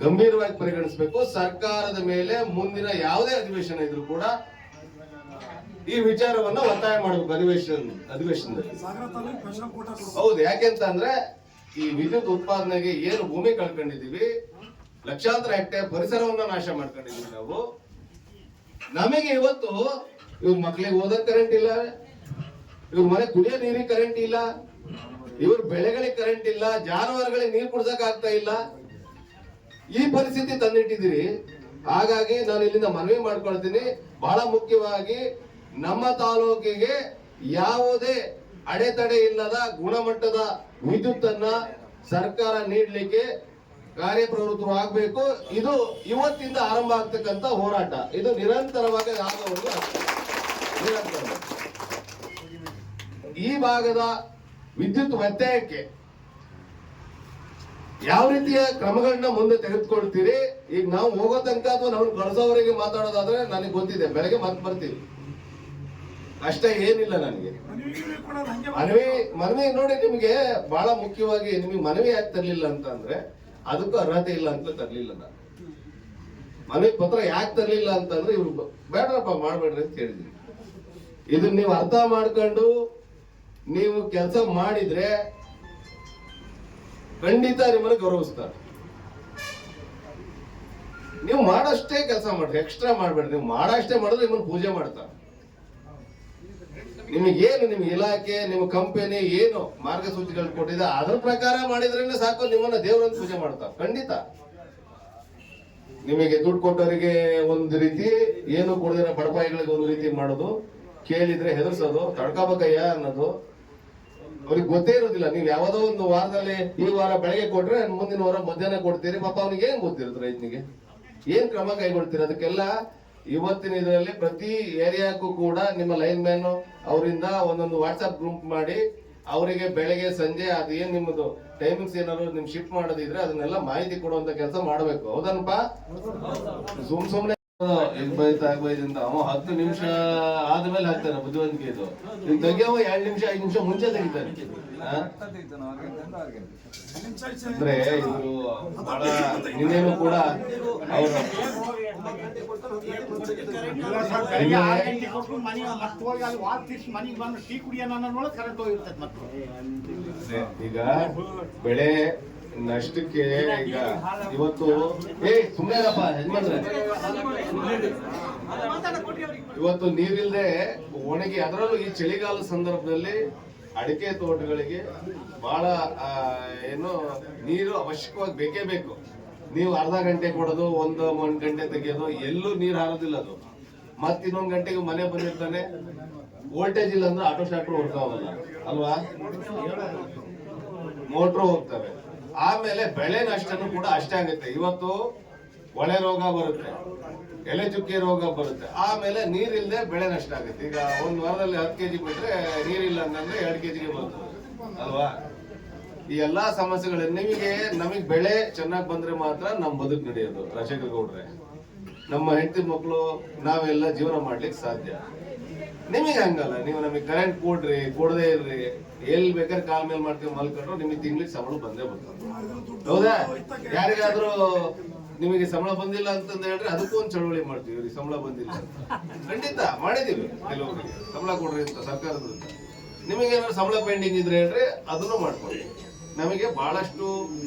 ಗಂಭೀರವಾಗಿ ಪರಿಗಣಿಸಬೇಕು. ಸರ್ಕಾರದ ಮೇಲೆ ಮುಂದಿನ ಯಾವುದೇ ಅಧಿವೇಶನ ಇದ್ರೂ ಕೂಡ ಈ ವಿಚಾರವನ್ನ ಒತ್ತಾಯ ಮಾಡಬೇಕು ಅಧಿವೇಶನದಲ್ಲಿ. ಹೌದು, ಯಾಕೆಂತಂದ್ರೆ ಈ ವಿದ್ಯುತ್ ಉತ್ಪಾದನೆಗೆ ಏನು ಭೂಮಿ ಕಳ್ಕೊಂಡಿದೀವಿ, ಲಕ್ಷಾಂತರ ಹೆಕ್ಟೇರ್ ಪರಿಸರವನ್ನ ನಾಶ ಮಾಡ್ಕೊಂಡಿದೀವಿ ನಾವು. ನಮಗೆ ಇವತ್ತು ಇವ್ರ ಮಕ್ಳಿಗೆ ಓದಕ್ ಕರೆಂಟ್ ಇಲ್ಲ, ಇವ್ರ ಮನೆ ಕುಡಿಯೋ ನೀರಿಗೆ ಕರೆಂಟ್ ಇಲ್ಲ, ಇವ್ರ ಬೆಳೆಗಳಿಗೆ ಕರೆಂಟ್ ಇಲ್ಲ, ಜಾನುವಾರುಗಳಿಗೆ ನೀರು ಕುಡ್ಸಕ್ ಆಗ್ತಾ ಇಲ್ಲ. ಈ ಪರಿಸ್ಥಿತಿ ತಂದಿಟ್ಟಿದ್ದೀರಿ. ಹಾಗಾಗಿ ನಾನು ಇಲ್ಲಿಂದ ಮನವಿ ಮಾಡ್ಕೊಳ್ತೀನಿ, ಬಹಳ ಮುಖ್ಯವಾಗಿ ನಮ್ಮ ತಾಲೂಕಿಗೆ ಯಾವುದೇ ಅಡೆತಡೆ ಇಲ್ಲದ ಗುಣಮಟ್ಟದ ವಿದ್ಯುತ್ ಅನ್ನ ಸರ್ಕಾರ ನೀಡಲಿಕ್ಕೆ ಕಾರ್ಯಪ್ರವೃತ್ತರು ಆಗ್ಬೇಕು. ಇದು ಇವತ್ತಿಂದ ಆರಂಭ ಆಗ್ತಕ್ಕಂತ ಹೋರಾಟ, ಇದು ನಿರಂತರವಾಗಿ ಆಗುವುದು. ಈ ಭಾಗದ ವಿದ್ಯುತ್ ವ್ಯತ್ಯಯಕ್ಕೆ ಯಾವ ರೀತಿಯ ಕ್ರಮಗಳನ್ನ ಮುಂದೆ ತೆಗೆದುಕೊಳ್ತೀರಿ? ಈಗ ನಾವು ಹೋಗೋ ತನಕ ಅಥವಾ ನಾವು ಕಳಿಸೋವರೆಗೆ ಮಾತಾಡೋದಾದ್ರೆ ನನಗೆ ಗೊತ್ತಿದೆ, ಬೆಳಗ್ಗೆ ಮತ್ತೆ ಬರ್ತೀವಿ ಅಷ್ಟೇ, ಏನಿಲ್ಲ. ನನಗೆ ಮನವಿ ನೋಡಿ, ನಿಮ್ಗೆ ಬಹಳ ಮುಖ್ಯವಾಗಿ ನಿಮಗೆ ಮನವಿ ಯಾಕೆ ತರ್ಲಿಲ್ಲ ಅಂತಂದ್ರೆ ಅದಕ್ಕೂ ಅರ್ಹತೆ ಇಲ್ಲ ಅಂತ ತರ್ಲಿಲ್ಲ. ನಾನು ಮನವಿ ಪತ್ರ ಯಾಕೆ ತರ್ಲಿಲ್ಲ ಅಂತಂದ್ರೆ ಇವ್ರು ಬೇಡ್ರಪ್ಪ ಮಾಡ್ಬೇಡ್ರಿ ಅಂತ ಹೇಳಿದ್ವಿ. ಇದನ್ನ ನೀವು ಅರ್ಥ ಮಾಡ್ಕೊಂಡು ನೀವು ಕೆಲಸ ಮಾಡಿದ್ರೆ ಖಂಡಿತ ನಿಮ್ಮನ್ನ ಗೌರವಿಸ್ತಾರೆ. ನೀವು ಮಾಡಷ್ಟೇ ಕೆಲಸ ಮಾಡ್ರಿ, ಎಕ್ಸ್ಟ್ರಾ ಮಾಡ್ಬೇಡ್ರಿ. ನೀವು ಮಾಡಷ್ಟೇ ಮಾಡಿದ್ರೆ ನಿಮ್ಮನ್ನ ಪೂಜೆ ಮಾಡ್ತಾರೆ. ನಿಮಗೇನು ನಿಮ್ಮ ಇಲಾಖೆ, ನಿಮ್ಮ ಕಂಪನಿ ಏನು ಮಾರ್ಗಸೂಚಿಗಳು ಕೊಟ್ಟಿದೆ ಅದ್ರ ಪ್ರಕಾರ ಮಾಡಿದ್ರೇನೆ ಸಾಕು, ನಿಮ್ಮನ್ನ ದೇವರಂತ ಪೂಜೆ ಮಾಡ್ತಾರೆ ಖಂಡಿತ. ನಿಮಗೆ ದುಡ್ಡು ಕೊಟ್ಟವರಿಗೆ ಒಂದು ರೀತಿ, ಏನು ಕೊಡದಿರೋ ಬಡಪಾಯಿಗಳಿಗೆ ಒಂದು ರೀತಿ ಮಾಡೋದು, ಕೇಳಿದ್ರೆ ಹೆದರ್ಸೋದು, ತಡ್ಕೋಬೇಕಯ್ಯ ಅನ್ನೋದು ಅವ್ರಿಗೆ ಗೊತ್ತೇ ಇರೋದಿಲ್ಲ. ನೀವು ಯಾವ್ದೋ ಒಂದು ವಾರದಲ್ಲಿ ಈ ವಾರ ಬೆಳಗ್ಗೆ ಕೊಟ್ರೆ ಮುಂದಿನ ವಾರ ಮಧ್ಯಾಹ್ನ ಕೊಡ್ತೀರಿ. ಪಾಪ ಅವನಿಗೆ ಏನ್ ಗೊತ್ತಿರುತ್ತೆ, ರೈತನಿಗೆ ಏನ್ ಕ್ರಮ ಕೈಗೊಳ್ತೀರಿ? ಅದಕ್ಕೆಲ್ಲ ಇವತ್ತಿನ ಇದರಲ್ಲಿ ಪ್ರತಿ ಏರಿಯಾಕ್ಕೂ ಕೂಡ ನಿಮ್ಮ ಲೈನ್ ಮ್ಯಾನ್ ಅವರಿಂದ ಒಂದೊಂದು ವಾಟ್ಸ್ಆಪ್ ಗ್ರೂಪ್ ಮಾಡಿ ಅವರಿಗೆ ಬೆಳಗ್ಗೆ ಸಂಜೆ ಅದು ಏನ್ ನಿಮ್ಮದು ಟೈಮಿಂಗ್ಸ್ ಏನಾದ್ರು ನಿಮ್ ಶಿಫ್ಟ್ ಮಾಡೋದಿದ್ರೆ ಅದನ್ನೆಲ್ಲ ಮಾಹಿತಿ ಕೊಡುವಂತ ಕೆಲಸ ಮಾಡ್ಬೇಕು. ಹೌದನಪ್ಪ? ಸುಮ್ನೆ ಆಗ್ಬೈದಿಂದ ಅವ 10 ನಿಮಿಷ ಆದ್ಮೇಲೆ ಹಾಕ್ತಾನೆ ಬುದ್ಧಿವಂತಿಕೆ. ಇದು ತೆಗಿಯವ 2 ನಿಮಿಷ 5 ನಿಮಿಷ ಮುಂಚೆ ತೆಗಿತಾನೆ. ಅಂದ್ರೆ ಇವರು ಬಹಳ ನಿನ್ನೇನು ಕೂಡ ಅವರು ಈಗ ಬೆಳೆ ನಷ್ಟಕ್ಕೆ ಈಗ ಇವತ್ತು ಸುಮ್ಮನೆಪ್ಪ ಯಜಮಾನ್ರೆ, ಇವತ್ತು ನೀರಿಲ್ಲದೆ ಒಣಗಿ, ಅದರಲ್ಲೂ ಈ ಚಳಿಗಾಲ ಸಂದರ್ಭದಲ್ಲಿ ಅಡಿಕೆ ತೋಟಗಳಿಗೆ ಬಹಳ ಏನು ನೀರು ಅವಶ್ಯಕವಾಗಿ ಬೇಕೇ ಬೇಕು. ನೀವು ಅರ್ಧ ಗಂಟೆ ಕೊಡೋದು, ಒಂದು ಗಂಟೆ ತೆಗೆಯೋದು, ಎಲ್ಲೂ ನೀರು ಹಾರೋದಿಲ್ಲ. ಅದು ಮತ್ ಇನ್ನೊಂದು ಗಂಟೆಗೆ ಮನೆ ಬಂದಿರ್ತಾನೆ, ವೋಲ್ಟೇಜ್ ಇಲ್ಲ ಅಂದ್ರೆ ಆಟೋ ಸ್ಟಾರ್ಟರ್ ವರ್ಕ್ ಆಗಲ್ಲ ಅಲ್ವಾ, ಮೋಟ್ರು ಹೋಗ್ತವೆ. ಆಮೇಲೆ ಬೆಳೆ ನಷ್ಟನೂ ಕೂಡ ಅಷ್ಟೇ ಆಗುತ್ತೆ. ಇವತ್ತು ಒಳೆ ರೋಗ ಬರುತ್ತೆ, ಎಲೆ ಚುಕ್ಕೆ ರೋಗ ಬರುತ್ತೆ, ಆಮೇಲೆ ನೀರಿಲ್ಲದೆ ಬೆಳೆ ನಷ್ಟ ಆಗುತ್ತೆ. ಈಗ ಒಂದ್ ವಾರದಲ್ಲಿ 10 kg ಬಿಟ್ರೆ ನೀರಿಲ್ಲ ಅಂತಂದ್ರೆ 2 kg ಬರ್ತದೆ ಅಲ್ವಾ. ಈ ಎಲ್ಲಾ ಸಮಸ್ಯೆಗಳು ನಮಗೆ ಬೆಳೆ ಚೆನ್ನಾಗಿ ಬಂದ್ರೆ ಮಾತ್ರ ನಮ್ ಬದುಕು ನಡೆಯೋದು. ರಾಜಶೇಖರ್ ಗೌಡ್ರೆ, ನಮ್ಮ ಹೆಂಡತಿ ಮಕ್ಕಳು ನಾವೆಲ್ಲ ಜೀವನ ಮಾಡ್ಲಿಕ್ಕೆ ಸಾಧ್ಯ. ನಿಮಗೆ ಹಂಗಲ್ಲ, ನೀವು ನಮಗೆ ಕರೆಂಟ್ ಕೊಡ್ರಿ, ಕೊಡದೇ ಇರ್ರಿ, ಎಲ್ಲಿ ಬೇಕಾದ್ರೆ ಕಾಲ್ ಮೇಲೆ ಮಾಡ್ತೀವಿ ಮಲ್ಕೊಂಡ್ರು ನಿಮಗೆ ತಿಂಗ್ಳಿಗೆ ಸಂಬಳ ಬಂದೇ ಬರ್ತದೆ. ಹೌದಾ? ಯಾರಿಗಾದ್ರೂ ನಿಮಗೆ ಸಂಬಳ ಬಂದಿಲ್ಲ ಅಂತಂದ ಹೇಳ್ರಿ, ಅದಕ್ಕೂ ಒಂದು ಚಳವಳಿ ಮಾಡ್ತೀವಿ. ಸಂಬಳ ಬಂದಿಲ್ಲ ಖಂಡಿತ ಮಾಡಿದೀವಿ, ಕೆಲವರಿಗೆ ಸಂಬಳ ಕೊಡ್ರಿ ಅಂತ ಸರ್ಕಾರದಿಂದ. ನಿಮಗೇನಾದ್ರು ಸಂಬಳ ಪೆಂಡಿಂಗ್ ಇದ್ರೆ ಹೇಳ್ರಿ, ಅದನ್ನು ಮಾಡ್ಕೊಳ್ಳಿ. ನಮಗೆ ಬಹಳಷ್ಟು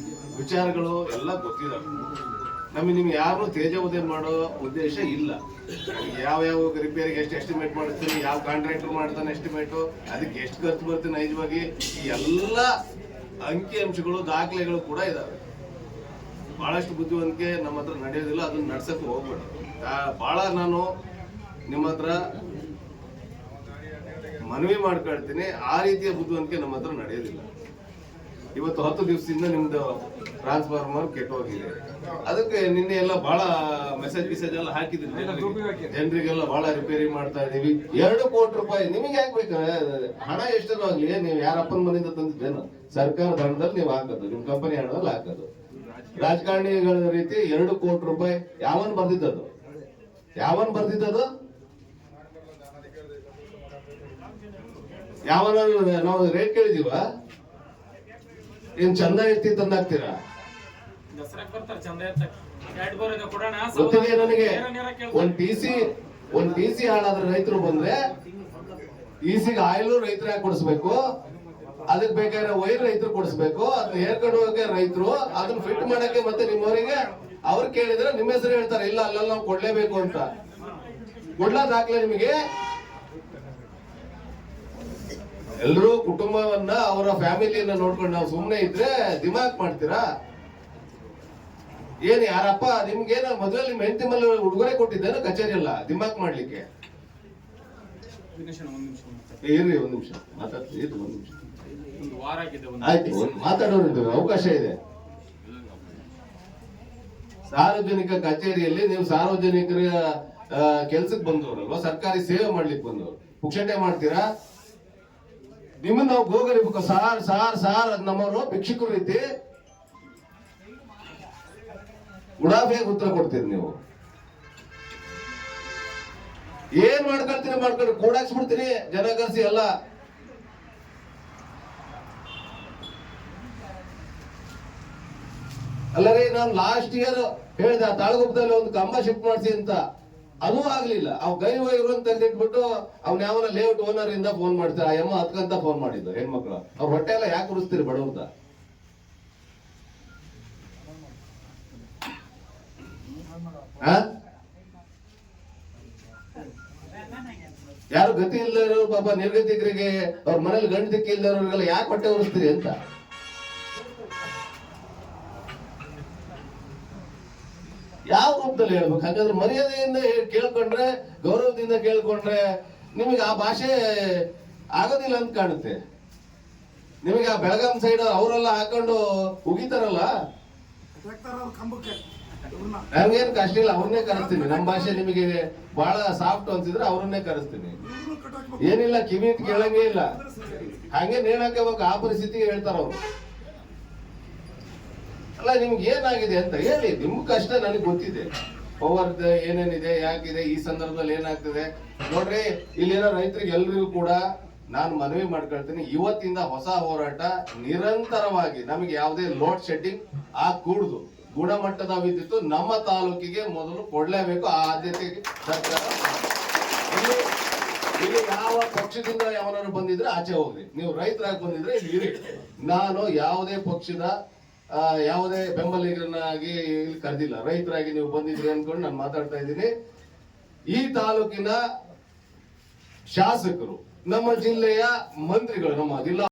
ವಿಚಾರಗಳು ಎಲ್ಲ ಗೊತ್ತಿದಾವೆ. ನಿಮ್ಗೆ ಯಾರು ತೇಜೋವಧೆ ಮಾಡೋ ಉದ್ದೇಶ ಇಲ್ಲ. ಯಾವ ರಿಪೇರಿಗೆ ಎಷ್ಟು ಎಸ್ಟಿಮೇಟ್ ಮಾಡ್ತೀನಿ, ಯಾವ ಕಾಂಟ್ರಾಕ್ಟರ್ ಮಾಡ್ತಾನೆ ಎಸ್ಟಿಮೇಟು, ಅದಕ್ಕೆ ಎಷ್ಟು ಖರ್ಚು ಬರ್ತೀನಿ ನೈಜವಾಗಿ, ಈ ಎಲ್ಲ ಅಂಕಿ ಅಂಶಗಳು ದಾಖಲೆಗಳು ಕೂಡ ಇದಾವೆ. ಬಹಳಷ್ಟು ಬುದ್ಧಿವಂತಿಕೆ ನಮ್ಮ ಹತ್ರ ನಡೆಯೋದಿಲ್ಲ, ಅದನ್ನ ನಡ್ಸಕ್ಕೆ ಹೋಗ್ಬೇಡ. ಬಹಳ ನಾನು ನಿಮ್ಮ ಹತ್ರ ಮನವಿ ಮಾಡ್ಕೊಳ್ತೀನಿ, ಆ ರೀತಿಯ ಬುದ್ಧಿವಂತಿಕೆ ನಮ್ಮ ಹತ್ರ ನಡೆಯೋದಿಲ್ಲ. ಇವತ್ತು 10 ದಿವಸದಿಂದ ನಿಮ್ದು ಟ್ರಾನ್ಸ್ಫಾರ್ಮರ್ ಕೆಟ್ಟೋಗಿದೆ. ಅದಕ್ಕೆ ನಿನ್ನೆ ಎಲ್ಲ ಬಹಳ ಮೆಸೇಜ್ ಎಲ್ಲ ಹಾಕಿದ್ರಿ ಜನರಿಗೆಲ್ಲ, ಬಹಳ ರಿಪೇರಿ ಮಾಡ್ತಾ ಇದೀವಿ. 2 ಕೋಟಿ ರೂಪಾಯಿ ನಿಮಗೆ ಯಾಕೆ ಬೇಕು? ಹಣ ಎಷ್ಟರೂ ಆಗ್ಲಿ, ನೀವು ಯಾರಪ್ಪನ ಮನೆಯಿಂದ ತಂದಿದ್ದೇನು? ಸರ್ಕಾರದ ಹಣದಲ್ಲಿ ನೀವು ಹಾಕೋದು, ನಿಮ್ ಕಂಪನಿ ಹಣದಲ್ಲಿ ಹಾಕೋದು. ರಾಜಕಾರಣಿಗಳ ರೀತಿ 2 ಕೋಟಿ ರೂಪಾಯಿ ಯಾವನ್ ಬರ್ದಿದ್ದದು? ಯಾವನ ನಾವು ರೇಟ್ ಕೇಳಿದೀವ? ಏನ್ ಚಂದ ಎತ್ತಿ ತಂದಾಕ್ತೀರಾ? ಗೊತ್ತಿದೆ ನನಗೆ. ಒಂದ್ ಟಿ ಸಿ ಹಾಳಾದ್ರೆ ರೈತರು ಬಂದ್ರೆ ಈಸಿಗೆ ಆಯಿಲು ರೈತರ ಕೊಡಿಸ್ಬೇಕು, ಅದಕ್ಕೆ ಬೇಕಾದ್ರೆ ವೈರ್ ರೈತರು ಕೊಡಿಸ್ಬೇಕು, ಅದನ್ನ ಹೇರ್ಕೊಂಡು ಹೋಗಕ್ಕೆ ರೈತರು, ಅದನ್ನ ಫಿಟ್ ಮಾಡಕ್ಕೆ ಮತ್ತೆ ನಿಮ್ಮವರಿಗೆ ಅವ್ರು ಕೇಳಿದ್ರೆ ನಿಮ್ಮ ಹೆಸರು ಹೇಳ್ತಾರೆ, ಇಲ್ಲ ಅಲ್ಲ ನಾವು ಕೊಡ್ಲೇಬೇಕು ಅಂತ. ಕೊಡ್ಲಾದಾಗ್ಲೇ ನಿಮಗೆ ಎಲ್ರೂ ಕುಟುಂಬವನ್ನ ಅವರ ಫ್ಯಾಮಿಲಿಯನ್ನ ನೋಡ್ಕೊಂಡು ನಾವು ಸುಮ್ನೆ ಇದ್ರೆ ದಿಮಾಕ್ ಮಾಡ್ತೀರಾ? ಏನ್ ಯಾರಪ್ಪ ನಿಮ್ಗೇನ ಮದುವೆ ನಿಮ್ ಹೆಂಡತಿ ಮೇಲೆ ಉಡುಗೊರೆ ಕೊಟ್ಟಿದ್ದೇನೆ ಕಚೇರಿ ಅಲ್ಲ ದಿಮಾಕ್ ಮಾಡ್ಲಿಕ್ಕೆ? ಇರ್ರಿ ಒಂದ್ ನಿಮಿಷ ಮಾತಾಡ್ತೀವಿ, ಒಂದ್ ನಿಮಿಷ ಆಯ್ತು, ಮಾತಾಡೋರು ಅವಕಾಶ ಇದೆ. ಸಾರ್ವಜನಿಕ ಕಚೇರಿಯಲ್ಲಿ ನೀವು ಸಾರ್ವಜನಿಕರ ಕೆಲ್ಸಕ್ಕೆ ಬಂದವರಲ್ವಾ, ಸರ್ಕಾರಿ ಸೇವೆ ಮಾಡ್ಲಿಕ್ಕೆ ಬಂದವರು, ಪುಕ್ಷಟೆ ಮಾಡ್ತೀರಾ? ನಿಮ್ಮನ್ನ ನಾವು ಗೋಗರಿಬೇಕು, ಸಾರ್ ಸಾರ್ ಸಾರ್ ನಮ್ಮವರು ಭಿಕ್ಷುಕರ ರೀತಿ ಉಡಾಫೆಗೆ ಉತ್ತರ ಕೊಡ್ತೀರಿ ನೀವು. ಏನ್ ಮಾಡ್ಕೊಳ್ತೀನಿ ಕೂಡಾಕ್ಸ್ಬಿಡ್ತೀನಿ ಜನ ಕರ್ಸಿ ಎಲ್ಲ. ಅಲ್ಲರಿ ನಾನು ಲಾಸ್ಟ್ ಇಯರ್ ಹೇಳಿದ ತಾಳಗುಪ್ಪದಲ್ಲಿ ಒಂದು ಕಂಬ ಶಿಫ್ಟ್ ಮಾಡಿಸಿ ಅಂತ, ಅದು ಆಗ್ಲಿಲ್ಲ. ಅವ್ ಗೈ ವೈರು ಅಂತ ತೆಗೆದಿಟ್ಬಿಟ್ಟು ಅವ್ನ ಯಾವನ ಲೇಔಟ್ ಓನರ್ ಇಂದ ಫೋನ್ ಮಾಡ್ತಾರೆ, ಆ ಎಮ್ಮ ಹತ್ಕಂತ ಫೋನ್ ಮಾಡಿದ್ದು ಹೆಣ್ಮಕ್ಳು. ಅವ್ರ ಹೊಟ್ಟೆ ಎಲ್ಲ ಯಾಕೆ ಉರಿಸ್ತೀರಿ ಬಡವ್ರದ? ಯಾರು ಗತಿ ಇಲ್ಲದವರು ಪಾಪ ನಿರ್ಗತಿಕರಿಗೆ, ಅವ್ರ ಮನೇಲಿ ಗಂಡು ದಿಕ್ಕಿ ಇಲ್ಲದವ್ರಿಗೆಲ್ಲ ಯಾಕೆ ಹೊಟ್ಟೆ ಉರಿಸ್ತೀರಿ ಅಂತ. ಯಾವ ರೂಪದಲ್ಲಿ ಹೇಳ್ಬೇಕು? ಹಾಗಾದ್ರೆ ಮರ್ಯಾದೆಯಿಂದ ಕೇಳ್ಕೊಂಡ್ರೆ, ಗೌರವದಿಂದ ಕೇಳ್ಕೊಂಡ್ರೆ ನಿಮಗೆ ಆ ಭಾಷೆ ಆಗೋದಿಲ್ಲ ಅಂತ ಕಾಣುತ್ತೆ. ನಿಮಗೆ ಆ ಬೆಳಗಾಂ ಸೈಡ್ ಅವರೆಲ್ಲ ಹಾಕೊಂಡು ಉಗಿತಾರಲ್ಲ, ನಮ್ಗೇನು ಕಷ್ಟ ಇಲ್ಲ, ಅವ್ರನ್ನೇ ಕರೆಸ್ತೀನಿ. ನಮ್ಮ ಭಾಷೆ ನಿಮಗೆ ಬಹಳ ಸಾಫ್ಟ್ ಅನ್ಸಿದ್ರೆ ಅವ್ರನ್ನೇ ಕರೆಸ್ತೀನಿ. ಏನಿಲ್ಲ, ಕಿವಿ ಕೇಳಂಗೇ ಇಲ್ಲ, ಹಂಗೆ ನೇಣಕ್ಕೆ ಹೋಗಕ್ಕೆ ಆ ಪರಿಸ್ಥಿತಿಗೆ ಹೇಳ್ತಾರ ಅವ್ರು. ಅಲ್ಲ ನಿಮ್ಗೆ ಏನಾಗಿದೆ ಅಂತ ಹೇಳಿ, ನಿಮ್ ಕಷ್ಟ ನನಗೆ ಗೊತ್ತಿದೆ. ಪವರ್ ಏನೇನಿದೆ, ಯಾಕಿದೆ, ಈ ಸಂದರ್ಭದಲ್ಲಿ ಏನಾಗ್ತದೆ ನೋಡ್ರಿ. ಇಲ್ಲಿರೋ ರೈತರಿಗೆ ಎಲ್ರಿಗೂ ಕೂಡ ನಾನು ಮನವಿ ಮಾಡ್ಕೊಳ್ತೀನಿ, ಇವತ್ತಿಂದ ಹೊಸ ಹೋರಾಟ ನಿರಂತರವಾಗಿ. ನಮಗೆ ಯಾವುದೇ ಲೋಡ್ ಶೆಡ್ಡಿಂಗ್ ಕೂಡುದು, ಗುಣಮಟ್ಟದ ವಿದ್ಯುತ್ ನಮ್ಮ ತಾಲೂಕಿಗೆ ಮೊದಲು ಕೊಡ್ಲೇಬೇಕು. ಆ ಆದ್ಯತೆಗೆ ಸರ್ಕಾರ. ಇಲ್ಲಿ ಯಾವ ಪಕ್ಷದಿಂದ ಯಾವನಾರು ಬಂದಿದ್ರೆ ಆಚೆ ಹೋಗ್ರಿ, ನೀವು ರೈತರಾಗಿ ಬಂದಿದ್ರೆ ಇಲ್ಲಿ ಇರಿ. ನಾನು ಯಾವುದೇ ಪಕ್ಷದ ಯಾವುದೇ ಬೆಂಬಲಿಗರನ್ನಾಗಿ ಇಲ್ಲಿ ಕರೆದಿಲ್ಲ, ರೈತರಾಗಿ ನೀವು ಬಂದಿದ್ರಿ ಅನ್ಕೊಂಡು ನಾನು ಮಾತಾಡ್ತಾ ಇದ್ದೀನಿ. ಈ ತಾಲೂಕಿನ ಶಾಸಕರು, ನಮ್ಮ ಜಿಲ್ಲೆಯ ಮಂತ್ರಿಗಳು, ನಮ್ಮ ಜಿಲ್ಲಾ